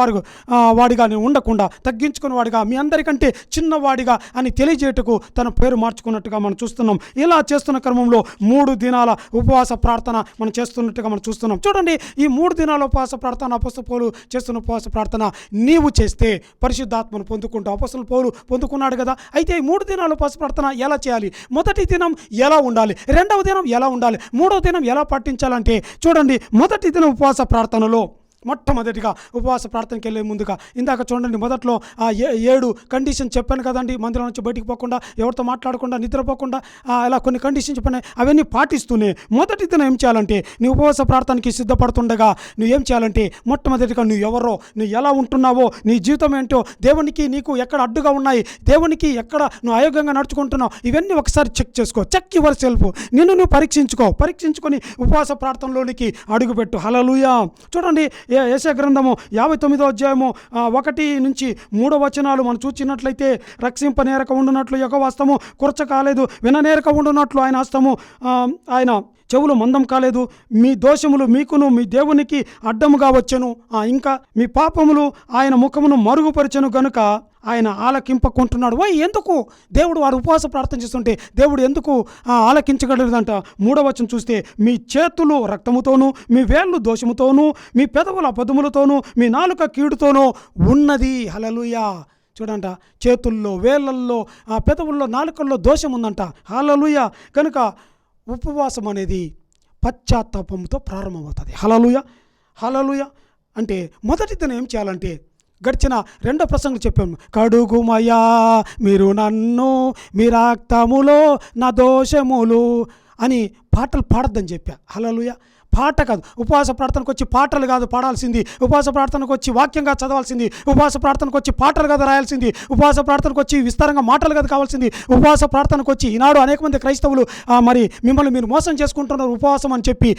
వాడిగా నేను ఉండకుండా తగ్గించుకున్న వాడిగా, మీ అందరికంటే చిన్నవాడిగా అని తెలియజేయటకు తన పేరు మార్చుకున్నట్టుగా మనం చూస్తున్నాం. ఇలా చేస్తున్న క్రమంలో 3 దినాల ఉపవాస ప్రార్థన మనం చేస్తున్నట్టుగా మనం చూస్తున్నాం. చూడండి, ఈ 3 దినాల ఉపవాస ప్రార్థన అపొస్తలుల పౌలు చేస్తున్న ఉపవాస ప్రార్థన నీవు చేస్తే పరిశుద్ధాత్మను పొందుకుంటావు. అపొస్తలుల పౌలు పొందుకున్నాడు కదా. అయితే ఈ 3 దినాల ఉపవాస ప్రార్థన ఎలా చేయాలి? మొదటి దినం ఎలా ఉండాలి, రెండవ దినం ఎలా ఉండాలి, మూడవ దినం ఎలా పాటించాలంటే చూడండి, మొదటి దినం ఉపవాస ప్రార్థనలో మొట్టమొదటిగా ఉపవాస ప్రార్థనకి వెళ్ళే ముందుగా ఇందాక చూడండి, మొదట్లో ఆ 7 కండిషన్ చెప్పాను కదండి. మందిరం నుంచి బయటికి పోకుండా, ఎవరితో మాట్లాడకుండా, నిద్రపోకుండా, ఇలా కొన్ని కండిషన్ చెప్పాను. అవన్నీ పాటిస్తూనే మొదటి దినం ఏం చేయాలంటే, నీ ఉపవాస ప్రార్థనకి సిద్ధపడుతుండగా నువ్వు ఏం చేయాలంటే, మొట్టమొదటిగా నువ్వు ఎవరో, నువ్వు ఎలా ఉంటున్నావో, నీ జీవితం ఏంటో, దేవునికి నీకు ఎక్కడ అడ్డుగా ఉన్నాయి, దేవునికి ఎక్కడ నువ్వు అయోగ్యంగా నడుచుకుంటున్నావు, ఇవన్నీ ఒకసారి చెక్ చేసుకో. Check yourself. నిన్ను నువ్వు పరీక్షించుకొని ఉపవాస ప్రార్థనలోనికి అడుగుపెట్టు. హల్లెలూయా. చూడండి, యెషయా గ్రంథము 59వ అధ్యాయము 1 నుంచి 3 వచనాలు మనం చూచినట్లయితే, రక్షింపనేరక ఉండునట్లు యెహోవా హస్తము కురచ కాలేదు, విననేరక ఉండునట్లు ఆయన హస్తము ఆయన చెవులు మందం కాలేదు. మీ దోషములు మీకును మీ దేవునికి అడ్డముగా వచ్చెను, ఇంకా మీ పాపములు ఆయన ముఖమును మరుగుపరిచెను గనుక ఆయన ఆలకింపకుంటున్నాడు. ఎందుకు దేవుడు వారు ఉపవాస ప్రార్థన చేస్తుంటే దేవుడు ఎందుకు ఆలకించగలదంట? 3వ వచనం చూస్తే, మీ చేతులు రక్తముతోనూ, మీ వేళ్ళు దోషముతోనూ, మీ పెదవుల అబద్ధములతోనూ, మీ నాలుక కీడుతోనూ ఉన్నది. హల్లెలూయా. చూడంట, చేతుల్లో, వేళ్ళల్లో, పెదవుల్లో, నాలుకల్లో దోషం ఉందంట. హల్లెలూయా. కనుక ఉపవాసం అనేది పశ్చాత్తాపంతో ప్రారంభమవుతుంది. హల్లెలూయా. హల్లెలూయా. అంటే మొదటి దినం ఏం చేయాలంటే, గడిచిన 2 ప్రసంగం చెప్పాము. కడుగుమయా మీరు నన్ను, మీ రక్తములో నా దోషములు అని పాటలు పాడొద్దని చెప్పా. హల్లెలూయా. పాట కాదు, ఉపవాస ప్రార్థనకు వచ్చి పాటలు కాదు పాడాల్సింది, ఉపవాస ప్రార్థనకు వచ్చి వాక్యంగా చదవాల్సింది, ఉపవాస ప్రార్థనకు వచ్చి పాటలు కాదు రాయాల్సింది, ఉపవాస ప్రార్థనకు వచ్చి విస్తారంగా మాటలు కాదు కావాల్సింది. ఉపవాస ప్రార్థనకు వచ్చి ఈనాడు అనేక మంది క్రైస్తవులు మరి మిమ్మల్ని మీరు మోసం చేసుకుంటున్నారు ఉపవాసం అని చెప్పి,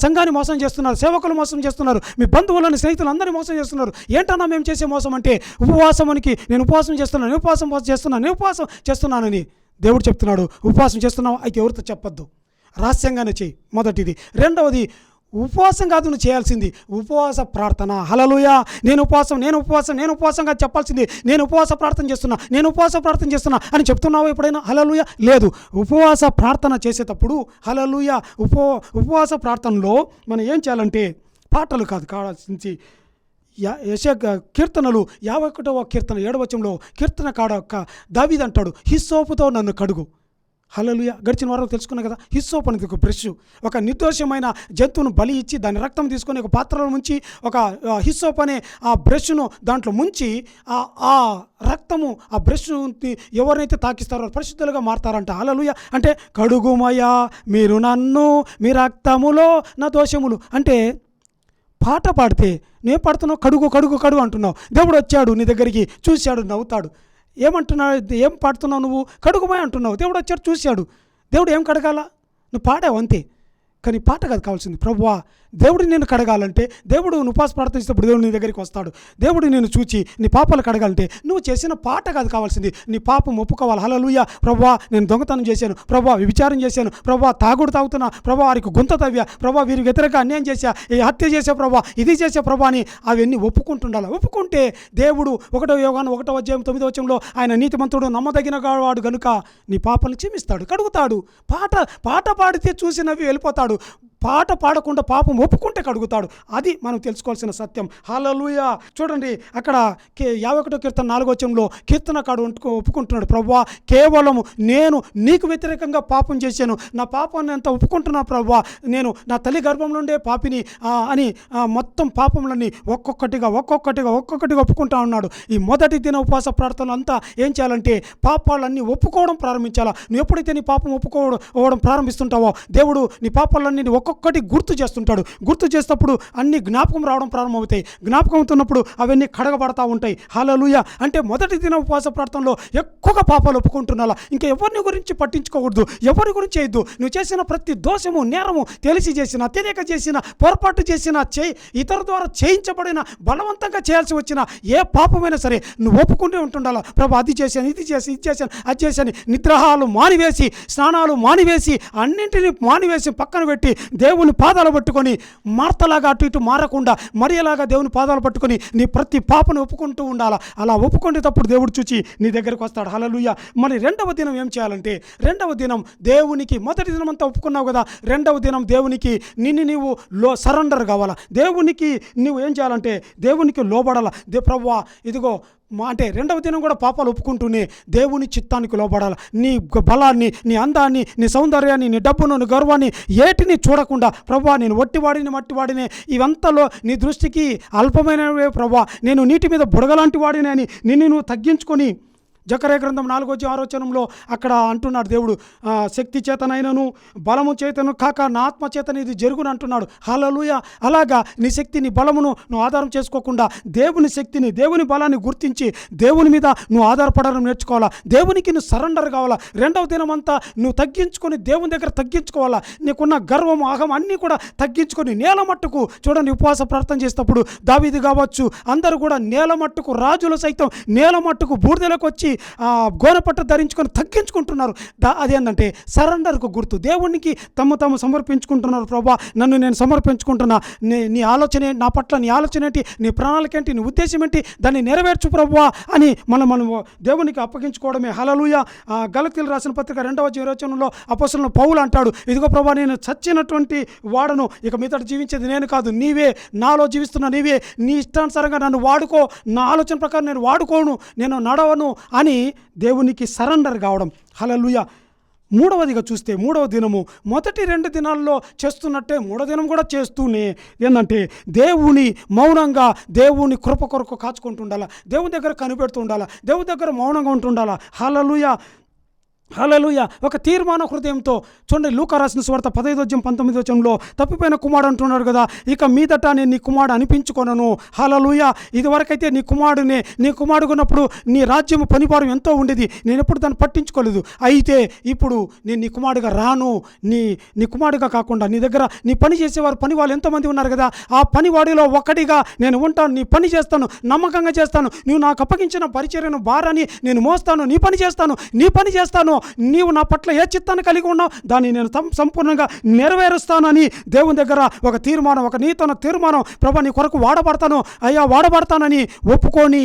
సంఘాన్ని మోసం చేస్తున్నారు, సేవకులు మోసం చేస్తున్నారు, మీ బంధువులను, స్నేహితులు అందరినీ మోసం చేస్తున్నారు. ఏంటన్నా మేము చేసే మోసం అంటే, ఉపవాసంకి నేను ఉపవాసం చేస్తున్నానని దేవుడు చెప్తున్నాడు. ఉపవాసం చేస్తున్నావు అయితే ఎవరితో చెప్పొద్దు, రహస్యంగానే చేయి. మొదటిది. రెండవది, ఉపవాసం కాదు నువ్వు చేయాల్సింది, ఉపవాస ప్రార్థన. హల్లెలూయా. నేను ఉపవాసంగా చెప్పాల్సింది, నేను ఉపవాస ప్రార్థన చేస్తున్నా అని చెప్తున్నావు ఎప్పుడైనా? హల్లెలూయా. లేదు. ఉపవాస ప్రార్థన చేసేటప్పుడు హల్లెలూయా, ఉపవాస ప్రార్థనలో మనం ఏం చేయాలంటే, పాటలు కాదు కావాల్సింది. యెషయా కీర్తనలు 51వ కీర్తన 7వ వచనంలో కీర్తనకారుడు దావీదు అంటాడు, హిస్సోపుతో నన్ను కడుగు. హల్లెలూయా. గడిచిన వారం తెలుసుకున్నా కదా, హిస్సోప్ అనేది ఒక బ్రష్. ఒక నిర్దోషమైన జంతువును బలి ఇచ్చి దాని రక్తం తీసుకొని ఒక పాత్రలో ముంచి, ఒక హిస్సోప్ అనే ఆ బ్రష్ను దాంట్లో ముంచి, ఆ రక్తము ఆ బ్రష్ ఎవరినైతే తాకిస్తారో పరిశుద్ధులుగా మారతారంట. హల్లెలూయా. అంటే కడుగుమయా మీరు నన్ను, మీ రక్తములో నా దోషములు. అంటే పాట పాడితే నేను పాడుతున్నావు, కడుగు అంటున్నావు. దేవుడు వచ్చాడు నీ దగ్గరికి, చూశాడు, నవ్వుతాడు. ఏమంటున్నావు? ఏం పాడుతున్నావు నువ్వు? కడుగుమై అంటున్నావు. దేవుడు వచ్చాడు, చూశాడు. దేవుడు ఏం కడగాల? నువ్వు పాడావు అంతే. కానీ పాట కాదు కావాల్సింది. ప్రభువా, దేవుడు నేను కడగాలంటే, దేవుడు నువ్వు ఉపవాస ప్రార్థన చేసేటప్పుడు దేవుడు నీ దగ్గరికి వస్తాడు. దేవుడు నేను చూచి నీ పాపాలు కడగాలంటే నువ్వు చేసిన పాట కాదు కావాల్సింది, నీ పాపం ఒప్పుకోవాలి. హల్లెలూయా. ప్రభువా, నేను దొంగతనం చేశాను, ప్రభువా విచారం చేశాను, ప్రభువా తాగుడు తాగుతున్నా, ప్రభువా వారికి గుంత తవ్వా, ప్రభువా వీరికి వ్యతిరేకంగా అన్యాయం చేశా, ఈ హత్య చేసా ప్రభువా, ఇది చేసే ప్రభువా అని అవన్నీ ఒప్పుకుంటుండాలి. ఒప్పుకుంటే దేవుడు 1 యోహాను 1వ అధ్యాయం 9వ వచనంలో ఆయన నీతిమంతుడు నమ్మదగిన వాడు గనుక నీ పాపాలను క్షమిస్తాడు, కడుగుతాడు. పాట పాడితే చూసినవి వెళ్ళిపోతాడు. పాట పాడకుండా పాపం ఒప్పుకుంటే కడుగుతాడు. అది మనం తెలుసుకోవాల్సిన సత్యం. హల్లెలూయా. చూడండి, అక్కడ 51వ కీర్తన 4వ వచనంలో కీర్తనకారుడు ఒప్పుకుంటున్నాడు, ప్రభువా కేవలము నేను నీకు వ్యతిరేకంగా పాపం చేశాను, నా పాపాన్ని అంతా ఒప్పుకుంటున్నా ప్రభువా, నేను నా తల్లి గర్భం నుండే పాపిని అని మొత్తం పాపములన్నీ ఒక్కొక్కటిగా ఒప్పుకుంటా ఉన్నాడు. ఈ మొదటి దిన ఉపవాస ప్రార్థనలు అంతా ఏం చేయాలంటే, పాపాలన్నీ ఒప్పుకోవడం ప్రారంభించాలా. నువ్వు ఎప్పుడైతే నీ పాపం ఒప్పుకోవడం ప్రారంభిస్తుంటావో, దేవుడు నీ పాపాలన్నీ ఒక్కొక్కటి గుర్తు చేస్తుంటాడు. గుర్తు చేసేటప్పుడు అన్ని జ్ఞాపకం రావడం ప్రారంభమవుతాయి. జ్ఞాపకం అవుతున్నప్పుడు అవన్నీ కడగబడతా ఉంటాయి. హల్లెలూయా. అంటే మొదటి దిన ఉపవాస ప్రార్థనలో ఎక్కువగా పాపాలు ఒప్పుకుంటున్నా. ఇంకా ఎవరిని గురించి పట్టించుకోకూడదు, ఎవరి గురించి చేయొద్దు. నువ్వు చేసిన ప్రతి దోషము, నేరము, తెలిసి చేసిన, తెలియక చేసిన, పొరపాటు చేసిన, ఇతరుల ద్వారా చేయించబడిన, బలవంతంగా చేయాల్సి వచ్చిన ఏ పాపమైనా సరే నువ్వు ఒప్పుకుంటూ ఉంటుండాలా. ప్రభు అది చేశాను, ఇది చేశాను, అది చేశాను. నిద్రాహాలు మానివేసి, స్నానాలు మానివేసి, అన్నింటినీ మానివేసి పక్కన పెట్టి దేవుని పాదాలు పట్టుకొని మార్తలాగా అటు ఇటు మారకుండా మరియలాగా దేవుని పాదాలు పట్టుకొని నీ ప్రతి పాపను ఒప్పుకుంటూ ఉండాలా. అలా ఒప్పుకునేటప్పుడు దేవుడు చూచి నీ దగ్గరికి వస్తాడు. హల్లెలూయా. మరి రెండవ దినం ఏం చేయాలంటే, రెండవ దినం దేవునికి, మొదటి దినం అంతా ఒప్పుకున్నావు కదా, రెండవ దినం దేవునికి నీవు సరెండర్ కావాలా. దేవునికి నువ్వు ఏం చేయాలంటే దేవునికి లోబడాలా. ప్రభువా ఇదిగో అంటే రెండవ దినం కూడా పాపాలు ఒప్పుకుంటూనే దేవుని చిత్తానికి లోబడాలి. నీ బలాన్ని, నీ అందాన్ని, నీ సౌందర్యాన్ని, నీ డబ్బును, నీ గర్వాన్ని ఏటిని చూడకుండా, ప్రభువా నేను వట్టివాడిని మట్టివాడినే, ఇవంతలో నీ దృష్టికి అల్పమైనవే ప్రభువా, నేను నీటి మీద బుడగలాంటి వాడినే అని నిన్ను నువ్వు తగ్గించుకొని, జకర్యా గ్రంథం 4:6 అక్కడ అంటున్నాడు దేవుడు, శక్తి చేతనైనను బలము చేతను కాక నా ఆత్మ చేతను ఇది జరుగును అంటున్నాడు. హల్లెలూయా. అలాగా నీ శక్తి, నీ బలమును నువ్వు ఆధారం చేసుకోకుండా దేవుని శక్తిని, దేవుని బలాన్ని గుర్తించి దేవుని మీద నువ్వు ఆధారపడడం నేర్చుకోవాలా. దేవునికి నువ్వు సరెండర్ కావాలా. రెండవ దినం అంతా నువ్వు తగ్గించుకొని దేవుని దగ్గర తగ్గించుకోవాలా. నీకున్న గర్వం, అహం అన్నీ కూడా తగ్గించుకొని నేల మట్టుకు చూడండి, ఉపవాస ప్రార్థన చేసేటప్పుడు దావీదు కావచ్చు, అందరూ కూడా నేల మట్టుకు, రాజులు సైతం నేల మట్టుకు బూడిదలకు వచ్చి గోనపట్ట ధరించుకొని తగ్గించుకుంటున్నారు. అదేంటంటే సరెండర్కు గుర్తు. దేవునికి తాము సమర్పించుకుంటున్నారు. ప్రభా నన్ను నేను సమర్పించుకుంటున్నా, నీ ఆలోచన నా పట్ల, నీ ఆలోచన ఏంటి, నీ ప్రణాళిక ఏంటి, నీ ఉద్దేశం ఏంటి, దాన్ని నెరవేర్చు ప్రభువా అని మనం దేవునికి అప్పగించుకోవడమే. హల్లెలూయా. గలతీయులకు రాసిన పత్రిక 2:20 అపోస్తలుడైన పౌలు అంటాడు, ఇదిగో ప్రభా నేను చచ్చినటువంటి వాడను, ఇక మీదట జీవించేది నేను కాదు, నీవే నాలో జీవిస్తున్నా, నీవే నీ ఇష్టానుసారంగా నన్ను వాడుకో, నా ఆలోచన ప్రకారం నేను వాడుకోను, నేను నడవను అని దేవునికి సరెండర్ కావడం. హల్లెలూయా. మూడవదిగా చూస్తే, మూడవ దినము మొదటి 2 దినాల్లో చేస్తున్నట్టే మూడో దినం కూడా చేస్తూనే ఏంటంటే దేవుని మౌనంగా, దేవుని కృప కొరకు కాచుకుంటూ ఉండాలా, దేవుని దగ్గర కనిపెడుతూ ఉండాలా, దేవుని దగ్గర మౌనంగా ఉంటుండాలా. హల్లెలూయా. హల్లెలూయా. ఒక తీర్మాన హృదయంతో చూడండి, లూకా రాసిన సువార్త 15:19 తప్పిపోయిన కుమారుడు అంటున్నాడు కదా, ఇక మీదట నేను నీ కుమారుడు అనిపించుకొనను. హల్లెలూయా. ఇదివరకైతే నీ కుమారుడునే, నీ కుమారుడు ఉన్నప్పుడు నీ రాజ్యము పనిభారం ఎంతో ఉండేది, నేను ఎప్పుడు దాన్ని పట్టించుకోలేదు. అయితే ఇప్పుడు నేను నీ కుమారుడుగా రాను. నీ కుమారుడుగా కాకుండా నీ దగ్గర నీ పని చేసేవారు, పని వాళ్ళు ఎంతోమంది ఉన్నారు కదా, ఆ పనివాడిలో ఒకటిగా నేను ఉంటాను, నీ పని చేస్తాను, నమ్మకంగా చేస్తాను, నువ్వు నాకు అప్పగించిన పరిచర్యను భారాన్ని నేను మోస్తాను, నీ పని చేస్తాను, నీవు నా పట్ల ఏ చిత్తాన్ని కలిగి ఉన్నావు దాన్ని నేను సంపూర్ణంగా నెరవేరుస్తానని దేవుని దగ్గర ఒక తీర్మానం, ఒక నీతోన తీర్మానం, ప్రభా నీ కొరకు వాడబడతానని ఒప్పుకొని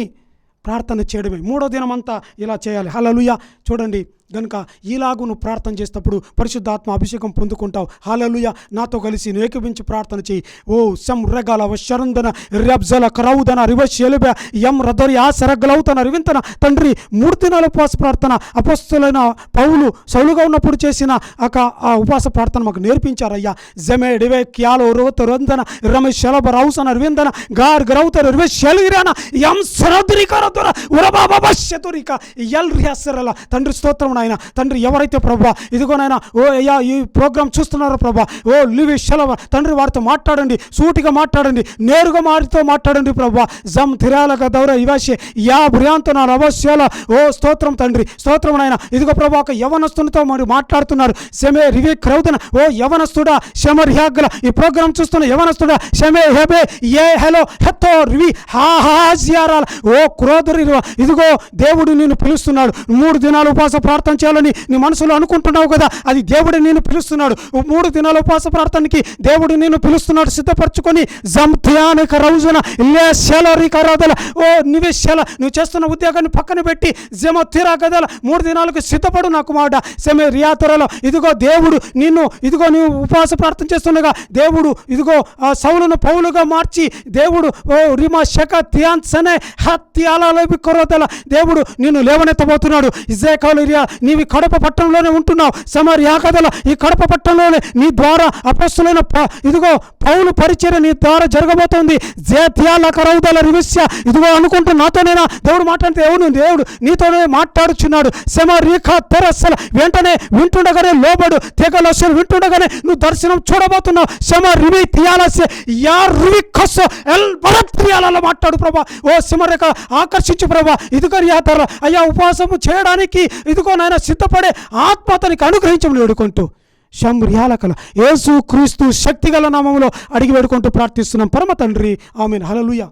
ప్రార్థన చేయడమే. మూడో దినమంతా ఇలా చేయాలి. హల్లెలూయా. చూడండి, కనుక ఈలాగు నువ్వు ప్రార్థన చేసేటప్పుడు పరిశుద్ధాత్మ అభిషేకం పొందుకుంటావు. హల్లెలూయా. నాతో కలిసి నువ్వు ఏకీభించి ప్రార్థన చేయి. ఓ సం రెగాల వశరందన రెబ్జల క్రౌదన రివశెలిబ యం రదరి ఆసరగలౌతన రివింతన. తండ్రి 3 దినాల ఉపవాస ప్రార్థన అపొస్తలులైన పౌలు సౌలుగా ఉన్నప్పుడు చేసిన ఆ ఉపవాస ప్రార్థన మాకు నేర్పించారయ్యా. జమే డివే క్యాలో రోత రందన రమేష్ శలభ రౌసన రివిందన గార్ గ్రౌతర రివశెలిరాన యం సరద్రికరదర ఉరబాబశతురిక యల్ రియాసరల. తండ్రి స్తోత్రం నాయన. తండ్రి ఎవరైతే ప్రభా ఇదిగోనైనా ఓ అయ్యా ఈ ప్రోగ్రాం చూస్తున్నారో ప్రభా, ఓ లివి శలవ తండ్రి వారితో మాట్లాడండి, సూటిగా మాట్లాడండి, నేరుగా వారితో మాట్లాడండి ప్రభా. జమ్ తిరాలక దౌర ఇవాషే యా భ్రియాంతనాలు అవశ్యాల. ఓ స్తోత్రం తండ్రి, స్తోత్రం నాయన. ఇదిగో ప్రభా ఒక యవనస్తునితో మరి మాట్లాడుతున్నారు. సెమే రివి క్రౌదన. ఓ యవనస్తుడా శమర్ హ్యాగ్ల, ఈ ప్రోగ్రాం చూస్తున్న యవనస్తుడా శమే హెబే ఏ హెలో హెత్తో రివి హాజియారాల. ఓ క్రోధరి, ఇదిగో దేవుడు నిన్ను పిలుస్తున్నాడు. 3 దినాలు ఉపవాస ప్రార్థన చేయాలని నీ మనసులో అనుకుంటున్నావు కదా, అది దేవుడు నిన్ను పిలుస్తున్నాడు. 3 దినాల ఉపవాస ప్రార్థనకి దేవుడు నిన్ను పిలుస్తున్నాడు. సిద్ధపరచుకొని జంధ్యానిక రౌజన లేశలరిక రదల. ఓ నివేశల, నువ్వు చేస్తున్న ఉద్యోగాన్ని పక్కన పెట్టి జమ తీరా గదల 3 దినాలకు సిద్ధపడు నాకు మాట. సెమే రియాతరలో ఇదిగో దేవుడు నిన్ను, ఇదిగో నువ్వు ఉపవాస ప్రార్థన చేస్తుండగా దేవుడు ఇదిగో సౌలును పౌలుగా మార్చి దేవుడు ఓ రిమా శక త్యాన్సనే హత్యాలవి కొరదల దేవుడు నిన్ను లేవనెత్తబోతున్నాడు. ఇజ్రాయేలీయుల నీవి కడప పట్టణంలోనే ఉంటున్నావు. సమరియా కదల ఈ కడప పట్టణంలోనే నీ ద్వారా అపొస్తలులైన ఇదిగో పౌలు పరిచర్య నీ ద్వారా జరగబోతోంది. జేత్యాల కరౌదల రివిస్య. ఇదిగో అనుకుంటూ నాతోనేనా దేవుడు మాట్లాడితే దేవుడు నీతోనే మాట్లాడుచున్నాడు. సమరీఖా తెరస్సల. వెంటనే వింటుండగానే లోబడు. తెగలస్సులు వింటుండగానే నువ్వు దర్శనం చూడబోతున్నావు. సమ రివి తియాలస్య యా రివి ఖస్స ఎల్ బలత్రియాలలో మాట్లాడు ప్రభా. ఓ సిమరేఖ ఆకర్షించు ప్రభా. ఇదిగో యాతర అయ్యా ఉపవాసము చేయడానికి ఇదిగో నాయన సిద్ధపడే ఆత్మతనికి అనుగ్రహించమని వేడుకుంటూ శంభ్రియాలకల యేసు క్రీస్తు శక్తిగల నామములో అడిగి వేడుకుంటూ ప్రార్థిస్తున్నాం పరమ తండ్రి. ఆమేన్. హల్లెలూయా.